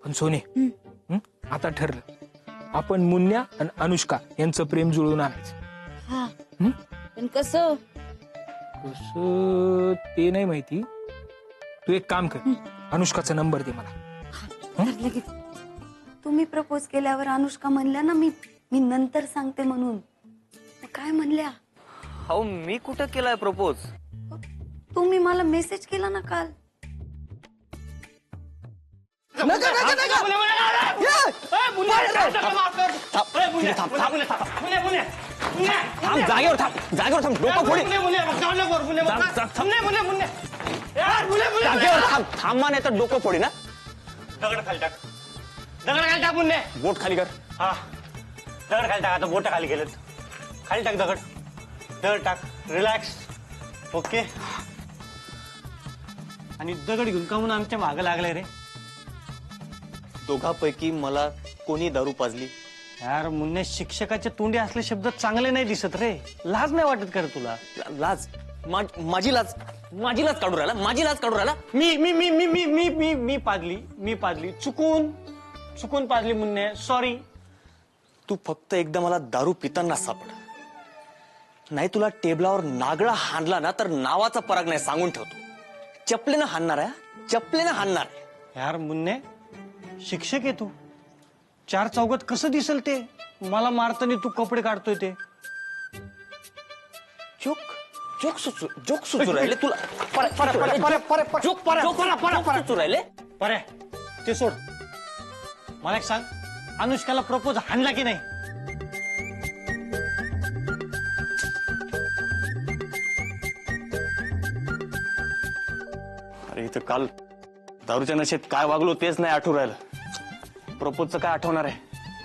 पण सोने आता ठरलं, आपण मुन्या आणि अनुष्का यांचं प्रेम जुळवून आणायचं. हा पण कसं? कसं ते नाही माहिती. तू एक काम कर, अनुष्काचा नंबर दे मला. लगेच. तुम्ही प्रपोज केल्यावर अनुष्का म्हणल्या ना मी मी नंतर सांगते म्हणून. काय म्हणल्या? हो मी कुठं केलाय प्रपोज? तुम्ही मला मेसेज केला ना काल. जागेवर थांब, जागेवर थांब, डोकं फोडी. जागेवर थांब, थांबा नाही तर डोकं फोडी ना. दगड खाली टाक, दगड खाली टाक मुन्ने. बोट खाली कर. हा दगड खाली टाक, आता बोट खाली गेलेत. खाली टाक दगड, दगड टाक, रिलॅक्स. ओके. आणि दगड घेऊन का म्हणून आमच्या मागं लागलाय रे? दोघांपैकी मला कोणी दारू पाजली? यार मुन्ने, शिक्षकाचे तोंडी असले शब्द चांगले नाही दिसत रे. लाज नाही वाटत का रे तुला? लाज? माझी लाज? माझी लाज काढू राहिला? माझी लाज काढू राहिला? मी मी मी मी मी मी मी मी पाजली चुकून पाजली मुन्ने, सॉरी. तू फक्त एकदा मला दारू पिताना सापड, नाही तुला टेबलावर नागळा हाणला ना तर नावाचा पराग नाही सांगून ठेवतो. चपलेनं हाणणार आहे, चपलेनं हाणणार आहे. यार मुन्ने, शिक्षक आहे तू. चार चौघात कसं दिसल ते? मला मारताना तू कपडे काढतोय ते. जोक सुचू राहिले तुला? सुचू राहिले? बरे ते सोड. मला एक सांग, अनुष्काला प्रपोज हाणला की नाही? अरे इथं काल दारूच्या नशेत काय वागलो तेच नाही आठवू राहिलं. प्रपोजचं काय आठवणार आहे?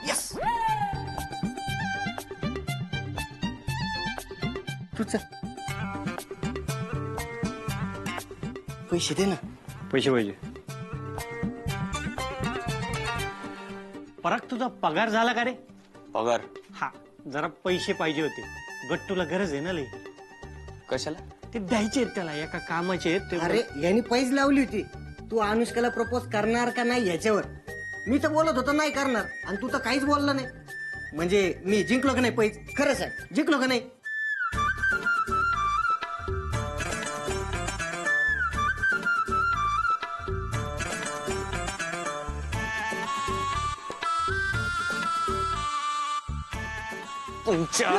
यस. पैसे दे ना. पैसे पाहिजे. पराग, तुझा पगार झाला का रे? पगार? हा, जरा पैसे पाहिजे होते. गट्टूला गरज आहे ना लई. कशाला? ते द्यायचे आहेत त्याला, एका कामाचे आहेत ते. अरे यांनी पैज लावली होती, तू अनुष्काला प्रपोज करणार का नाही याच्यावर. मी तर बोलत होतो नाही करणार, आणि तू तर काहीच बोलला नाही. म्हणजे मी जिंकलो का नाही पैज? खरं सांग, जिंकलो का नाही? तुमच्या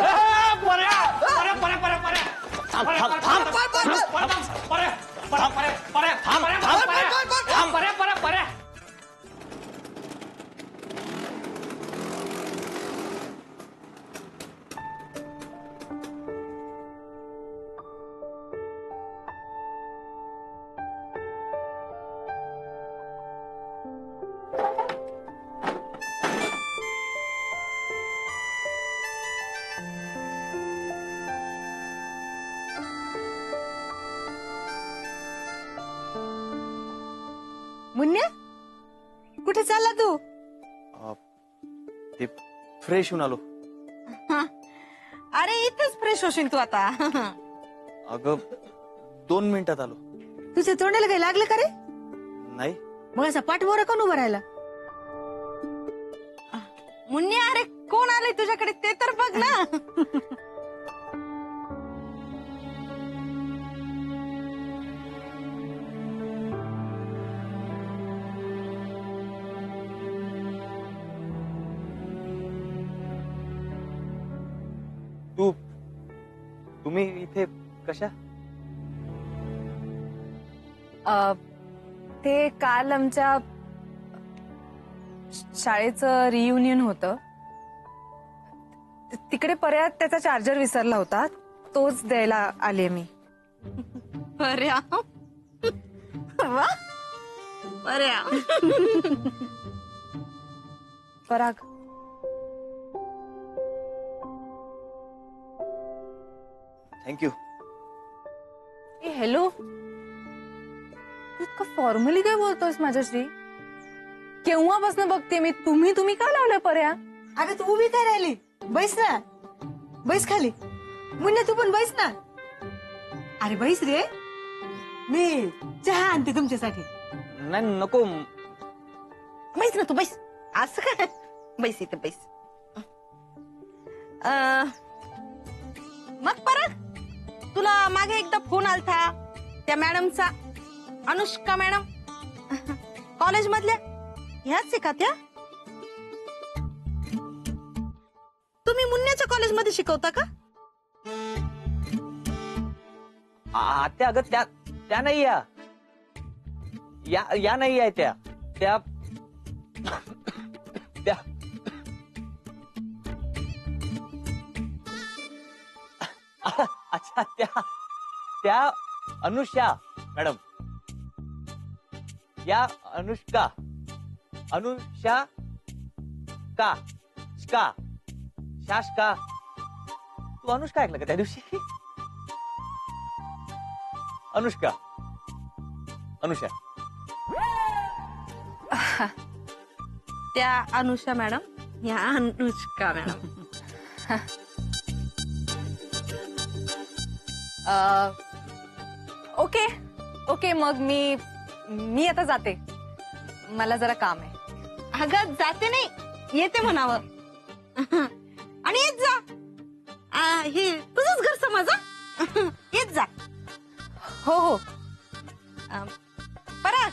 मुन्या, कुठे चालला तू? ते फ्रेश होऊन आलो. अरे इथेच फ्रेश होशील तू आता. अगं 2 मिनिटात आलो. तुझ्या तोंडाला काही लागलं का रे? नाही. मग असा पाठबोरा कोण उभा राहिला? मुन्या, अरे कोण आलंय तुझ्याकडे ते तर बघ ना. तुम्ही इथे कशा? ते काल आमच्या शाळेचं रियुनियन होतं. तिकडे पर्यात त्याचा चार्जर विसरला होता, तोच द्यायला आले मी. पर्या वा पर्या. पराग, थँक्यू. हॅलो, इतकं फॉर्मली काय बोलतोयस माझ्याशी? केव्हापासून बघते मी तुम्ही तुम्ही का लावलंय पर्या? अगं तू उभी काय राहिली? बैस ना, बैस खाली. मुन्ना तू पण बैस ना. अरे बैस रे, मी चहा आणते तुमच्यासाठी. नाही नको. बैस ना तू बैस. असं काय बैस इथे बैस. मग परत तुला मागे एकदा फोन आलता त्या मॅडमचा, अनुष्का मॅडम, कॉलेज मधल्या ह्याच आहे का त्या? तुम्ही मुन्याच्या कॉलेजमध्ये शिकवता का? त्या अगं त्या नाही या नाही आहे त्या अच्छा त्या अनुषा मॅडम, या अनुष्का का शाश्का. तू अनुष्का ऐकलं का त्या दिवशी? अनुष्का अनुषा. त्या अनुषा मॅडम, या अनुष्का मॅडम. ओके ओके, मग मी आता जाते, मला जरा काम आहे. अगं जाते नाही, येते म्हणावं. आणि येत जा. हे तुझंच घर समजा. येत जा. हो हो. परत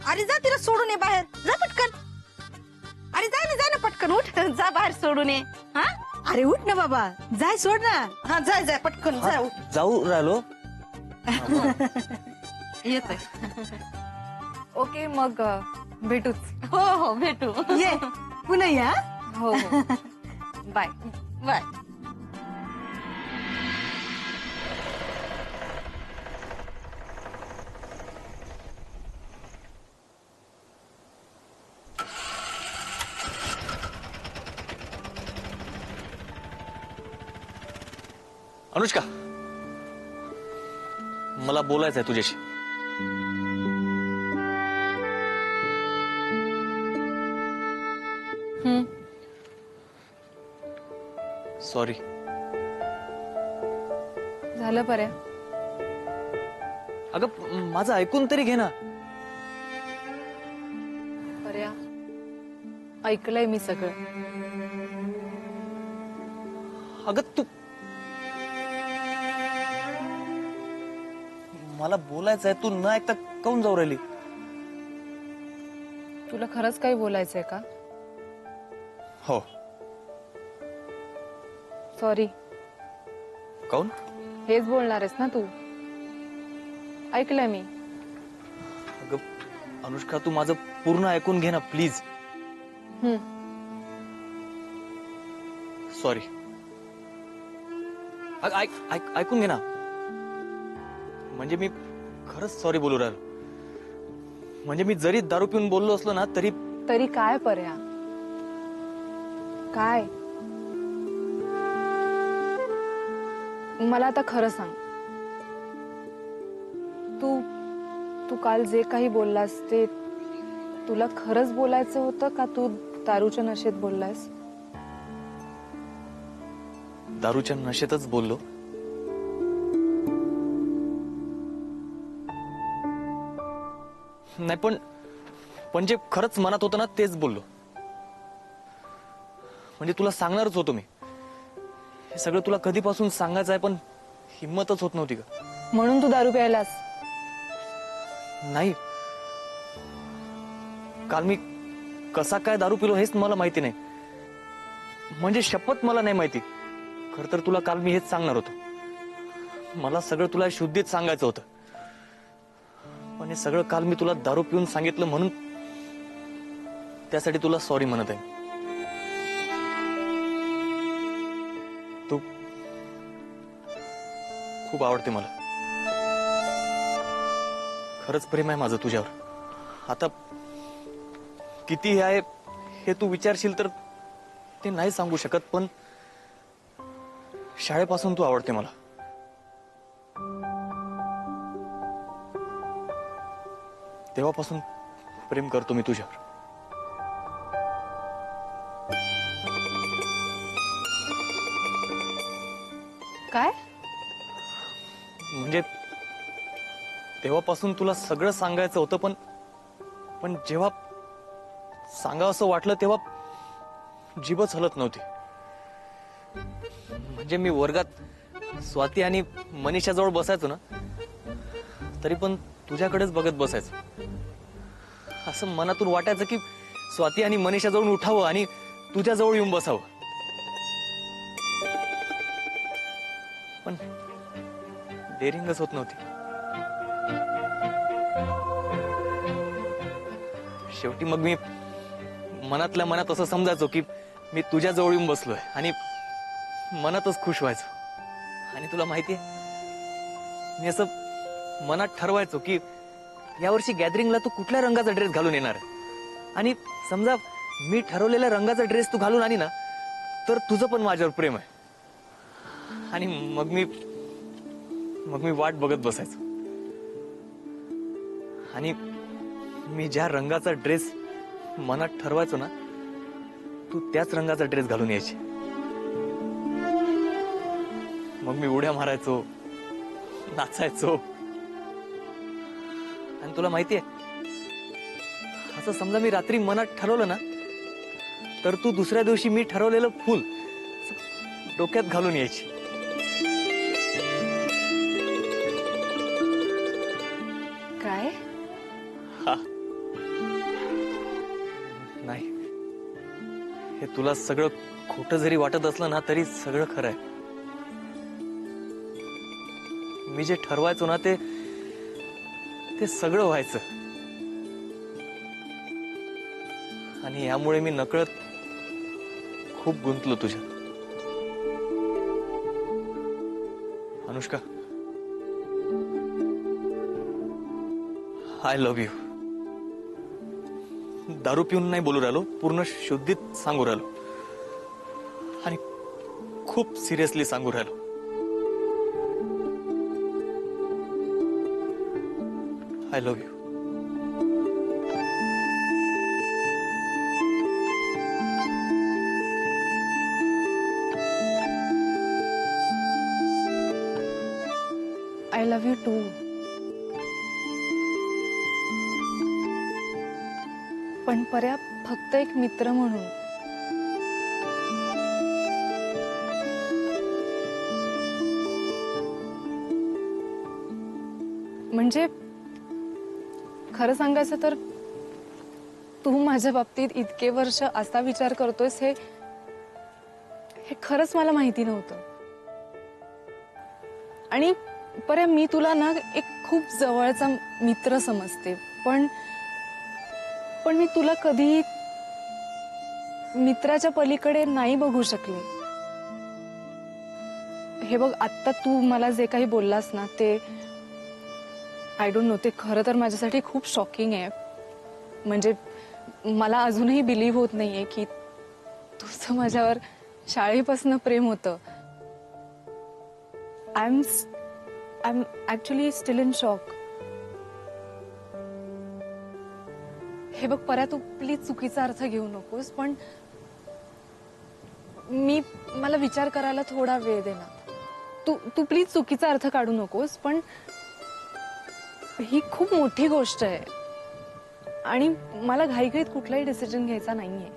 अरे जा, तिला सोडून ये बाहेर. जा पटकन. अरे जा ना पटकन, उठ जा बाहेर सोडून ये. हा अरे उठ ना बाबा, जाय सोड ना. हा जाय पटकन जा. उठ. जाऊ राहिलो. येतोय. ओके, मग भेटूच. हो भेटू. ये पुन्हा या. हो हो. बाय. बाय. अनुष्का, मला बोलायचं आहे तुझ्याशी. सॉरी. झालं पर्या? अगं माझं ऐकून तरी घे ना. पर्या, ऐकलंय मी सगळं. अगं तू, मला बोलायचंय, तू न ऐकता काऊन जाऊ राहिली? तुला खरंच काही बोलायचंय का? हो. सॉरी. काऊन? हेच बोलणार आहेस ना तू? ऐकलंय मी. अगं अनुष्का, तू माझं पूर्ण ऐकून घे ना प्लीज. सॉरी. ऐकून घे ना. म्हणजे मी खरंच सॉरी बोलू राहिलो. म्हणजे मी जरी दारू पिऊन बोललो असलो ना तरी काय पर्या? काय? मला आता खरं सांग, तू काल जे काही बोललास ते तुला खरंच बोलायचं होतं का तू दारूच्या नशेत बोललास? दारूच्या नशेतच बोललो. नाही पण जे खरंच मनात होतं ना तेच बोललो. म्हणजे तुला सांगणारच होतो मी. हे सगळं तुला कधीपासून सांगायचं आहे, पण हिम्मतच होत नव्हती का. म्हणून तू दारू प्यायलास? नाही, काल मी कसा काय दारू पिलो हेच मला माहिती नाही. म्हणजे शपथ मला नाही माहिती. खर तर तुला काल मी हेच सांगणार होतो. मला सगळं तुला शुद्धीत सांगायचं होतं, पण हे सगळं काल मी तुला दारू पिऊन सांगितलं, म्हणून त्यासाठी तुला सॉरी म्हणत आहे. तू खूप आवडते मला. खरंच प्रेम आहे माझं तुझ्यावर. आता किती हे आहे हे तू विचारशील तर ते नाही सांगू शकत, पण शाळेपासून तू आवडते मला. तेव्हापासून प्रेम करतो मी तुझ्यावर. काय? म्हणजे तेव्हापासून तुला सगळं सांगायचं होतं, पण जेव्हा सांगावं असं वाटलं तेव्हा जीभच हलत नव्हती. म्हणजे मी वर्गात स्वाती आणि मनीषाजवळ बसायचो ना, तरी पण तुझ्याकडेच बघत बसायचो. असं मनातून वाटायचं की स्वाती आणि मनीषाजवळ उठावं आणि तुझ्याजवळ येऊन बसावं. पण डेअरिंगच होत नव्हती. शेवटी मग मी मनातल्या मनात असं समजायचो की मी तुझ्या जवळ येऊन बसलोय आणि मनातच खुश व्हायचो. आणि तुला माहितीये, मी असं मनात ठरवायचो की यावर्षी गॅदरिंगला तू कुठल्या रंगाचा ड्रेस घालून येणार आहे. आणि समजा मी ठरवलेल्या रंगाचा ड्रेस तू घालून आली ना, तर तुझं पण माझ्यावर प्रेम आहे. आणि मग मी वाट बघत बसायचो. आणि मी ज्या रंगाचा ड्रेस मनात ठरवायचो ना, तू त्याच रंगाचा ड्रेस घालून यायची. मग मी उड्या मारायचो, नाचायचो. आणि तुला माहितीये, असं समजा मी रात्री मनात ठरवलं ना, तर तू दुसऱ्या दिवशी मी ठरवलेलं फूल डोक्यात घालून यायची. काय? हा. नाही, हे तुला सगळं खोटं जरी वाटत असलं ना, तरी सगळं खरं आहे. मी जे ठरवायचो ना, ते सगळं व्हायचं. आणि यामुळे मी नकळत खूप गुंतलो तुझ्यात. Anushka, I love you. दारू पिऊन नाही बोलू राहिलो, पूर्ण शुद्धीत सांगू राहिलो. आणि खूप सिरियसली सांगू राहिलो. I love you. I love you too. पण पर्या, फक्त एक मित्र म्हणून. म्हणजे खरं सांगायचं तर तू माझ्या बाबतीत इतके वर्ष असा विचार करतोयस, हे खरंच मला माहिती नव्हतं. आणि पर्या, मी तुला ना एक खूप जवळचा मित्र समजते, पण मी तुला कधी मित्राच्या पलीकडे नाही बघू शकले. हे बघ, आता तू मला जे काही बोललास ना, ते आय डोंट नो, ते खरं तर माझ्यासाठी खूप शॉकिंग आहे. म्हणजे मला अजूनही बिलीव्ह होत नाहीये की तुझं माझ्यावर शाळेपासून प्रेम होतं. I am actually still in shock. हे बघ पर्या, तू प्लीज चुकीचा अर्थ घेऊ नकोस, पण मला विचार करायला थोडा वेळ दे ना. तू प्लीज चुकीचा अर्थ काढू नकोस, पण ही खूप मोठी गोष्ट आहे आणि मला घाईघाईत कुठलाही डिसिजन घ्यायचा नाहीये.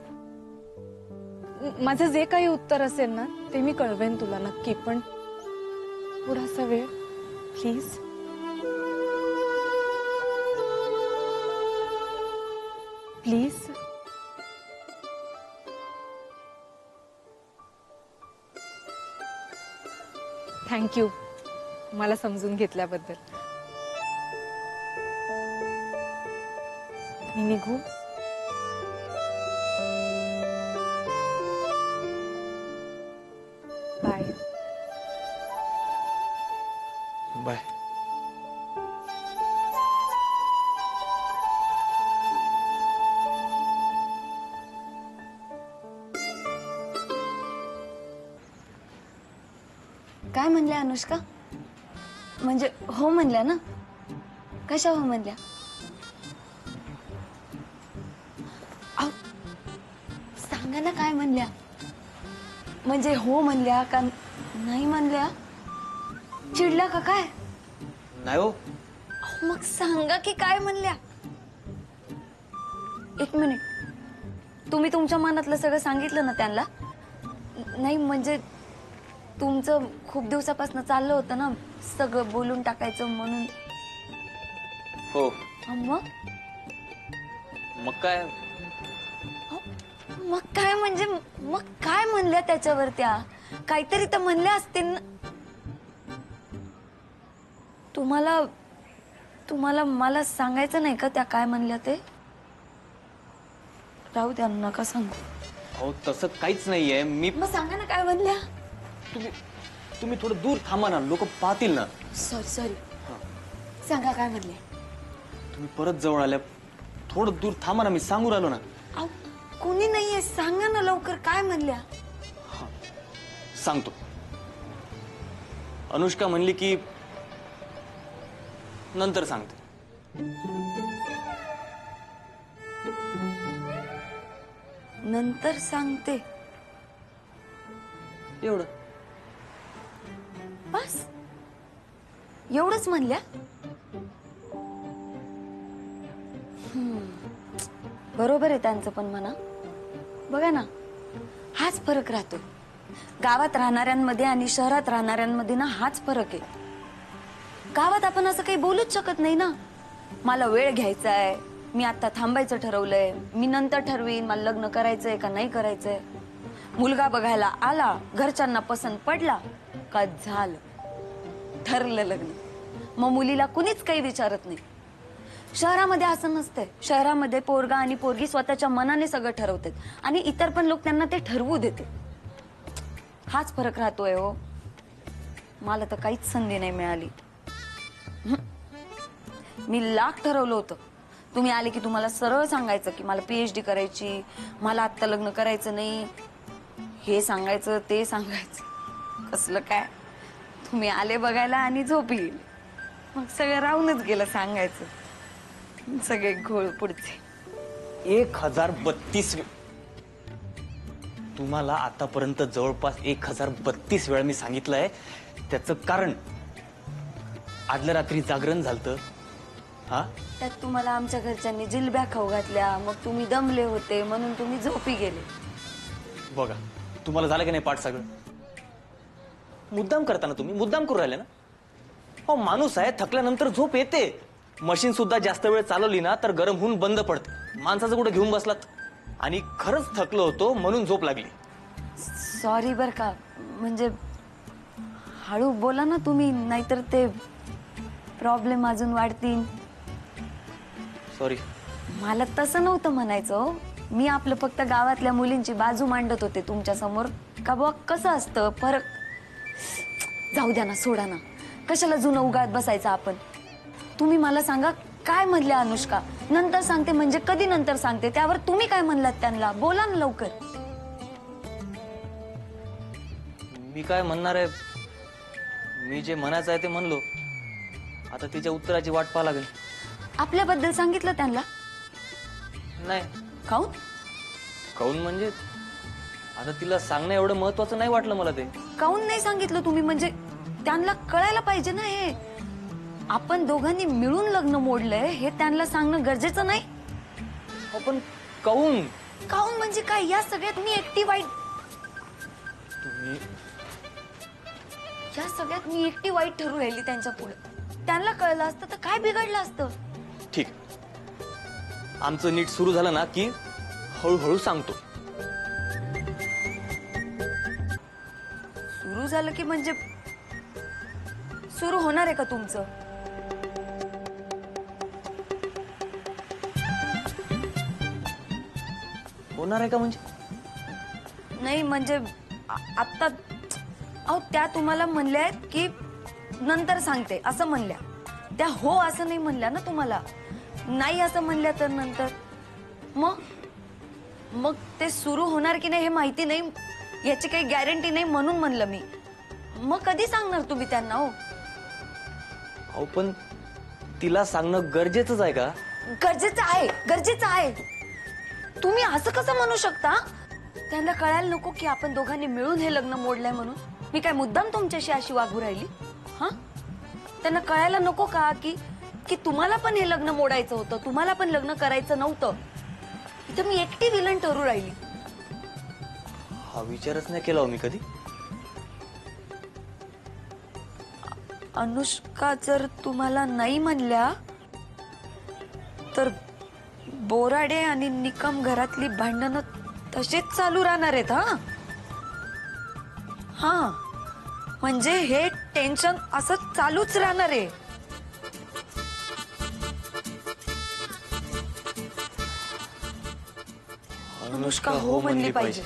माझं जे काही उत्तर असेल ना, ते मी कळवेन तुला नक्की, पण थोडासा वेळ प्लीज. प्लीज. थँक्यू मला समजून घेतल्याबद्दल. मी निघू? बाय. बाय. काय म्हणल्या अनुष्का? म्हणजे हो म्हणल्या ना? कशा हो म्हणल्या? सांगा ना काय म्हणल्या? म्हणजे हो म्हणल्या का नाही म्हणल्या? चिडल्या का काय? नाही हो. मग सांगा की काय म्हणल्या? एक मिनिट. तुम्ही तुमच्या मनातलं सगळं सांगितलं ना त्यांना? नाही म्हणजे तुमचं खूप दिवसापासून चाललं होतं ना सगळं बोलून टाकायचं म्हणून. हो, मग मग काय? मग काय म्हणजे मग काय म्हणल्या त्याच्यावर त्या? काहीतरी तर म्हणल्या असतील ना. तुम्हाला मला सांगायचं नाही का त्या काय म्हणल्या ते? राहू द्या, नका सांगू. हो, तसं काहीच नाहीये. मग सांगा ना काय म्हणल्या. तुम्ही थोडं दूर थांबा ना, लोक पाहतील ना. सॉरी सांगा काय म्हणले. तुम्ही परत जवळ आल्या, थोडं दूर थांबा ना, मी सांगू राहिलो ना. अहो, कोणी नाहीये, सांगा ना लवकर काय म्हणल्या. सांगतो. अनुष्का म्हणली की नंतर सांगते. नंतर सांगते एवढं बस? एवढंच म्हणल्या? बरोबर आहे त्यांचं पण म्हणा. बघा ना, हाच फरक राहतो गावात राहणाऱ्यांमध्ये आणि शहरात राहणाऱ्यांमध्ये ना. हाच फरक आहे. गावात आपण असं काही बोलूच शकत नाही ना. मला वेळ घ्यायचा आहे, मी आता थांबायचं ठरवलंय, मी नंतर ठरवीन मला लग्न करायचंय का नाही करायचंय. मुलगा बघायला आला, घरच्यांना पसंत पडला का झालं, ठरलं लग्न. मग मुलीला कुणीच काही विचारत नाही. शहरामध्ये असं नसतंय. शहरामध्ये पोरगा आणि पोरगी स्वतःच्या मनाने सगळं ठरवतात आणि इतर पण लोक त्यांना ते ठरवू देते. हाच फरक राहतोय हो. मला तर काहीच संधी नाही मिळाली. मी लाख ठरवलं होतं. तुम्ही आले की तुम्हाला सरळ सांगायचं की मला PhD करायची, मला आत्ता लग्न करायचं नाही, हे सांगायचं ते सांगायचं. कसलं काय, तुम्ही आले बघायला आणि झोपी गेली. मग सगळं राहूनच गेलं सांगायचं. सगळे घोळ पुढचे. 1032 तुम्हाला आतापर्यंत जवळपास 1032 वेळा मी सांगितलंय. त्याचं कारण आदल्या रात्री जागरण झालतं. हा, त्यात तुम्हाला आमच्या घरच्यांनी जिलब्या खाऊ घातल्या, मग तुम्ही दमले होते म्हणून तुम्ही झोपी गेले. बघा तुम्हाला झालं की नाही पाठ सगळं? मुद्दाम करताना तुम्ही मुद्दाम करू राहिले ना. हो, माणूस आहे, थकल्यानंतर झोप येते. मशीन सुद्धा जास्त वेळ चालवली ना तर गरम होऊन बंद पडते. माणसाचं कुठे घेऊन बसलात. आणि खरंच थकलो होतो म्हणून झोप लागली. सॉरी बर का, म्हणजे हळू बोला ना तुम्ही, नाहीतर ते प्रॉब्लेम अजून वाढतील. सॉरी. मला तसं नव्हतं म्हणायचं हो. मी आपलं फक्त गावातल्या मुलींची बाजू मांडत होते तुमच्या समोर. का बघ कसं असतं फरक. जाऊ द्या ना, सोडा ना, कशाला जुनं उगाळत बसायचं आपण. तुम्ही मला सांगा काय म्हणल्या अनुष्का. नंतर सांगते म्हणजे कधी नंतर सांगते, त्यावर तुम्ही काय म्हणलात त्यांना? बोला ना लवकर. मी काय म्हणणार आहे, मी जे म्हणायचं आहे ते म्हणलो. आता तिच्या उत्तराची वाट पाहा लागेल. आपल्याबद्दल सांगितलं त्यांना? नाही. खाऊन काऊन म्हणजे आता तिला सांगणं एवढं महत्वाचं नाही वाटलं मला ते. काऊन नाही सांगितलं तुम्ही? म्हणजे त्यांना कळायला पाहिजे ना. हे आपण दोघांनी मिळून लग्न मोडलंय हे त्यांना सांगणं गरजेचं नाही? पण काऊन? काऊन म्हणजे काय? या सगळ्यात मी एकटी वाईट. तुम्ही या सगळ्यात मी एकटी वाईट ठरू राहिली त्यांच्या पुढे. त्यांना कळलं असतं तर काय बिघडलं असतं? ठीक, आमचं नीट सुरू झालं ना की हळूहळू सांगतो. सुरू झालं की म्हणजे सुरू होणार आहे का तुमचं? होणार आहे का म्हणजे? नाही म्हणजे आता अहो त्या तुम्हाला म्हणल्या आहेत की नंतर सांगते असं म्हणल्या. त्या हो असं नाही म्हणल्या ना तुम्हाला. नाही असं म्हणल्या तर नंतर मग ते सुरू होणार की नाही हे माहिती नाही, याची काही गॅरंटी नाही म्हणून म्हणलं मी. मग कधी सांगणार तुम्ही त्यांना? हो पण तिला सांगणं गरजेचंच आहे का? गरजेचं आहे, गरजेचं आहे. तुम्ही असं कसं म्हणू शकता? त्यांना कळायला नको की आपण दोघांनी मिळून हे लग्न मोडलंय म्हणून? मी काय मुद्दाम तुमच्याशी अशी वागू राहिली? हा, त्यांना कळायला नको का की की तुम्हाला पण हे लग्न मोडायचं होतं, तुम्हाला पण लग्न करायचं नव्हतं? इथं मी एकटी विलन ठरू राहिली. हा विचारच नाही केला हो मी कधी. अनुष्का जर तुम्हाला नाही म्हणल्या तर बोराडे आणि निकम घरातली भांडणं तशीच चालू राहणार आहेत. हा म्हणजे हे टेन्शन असं चालूच राहणार आहे. अनुष्का हो म्हणली पाहिजे.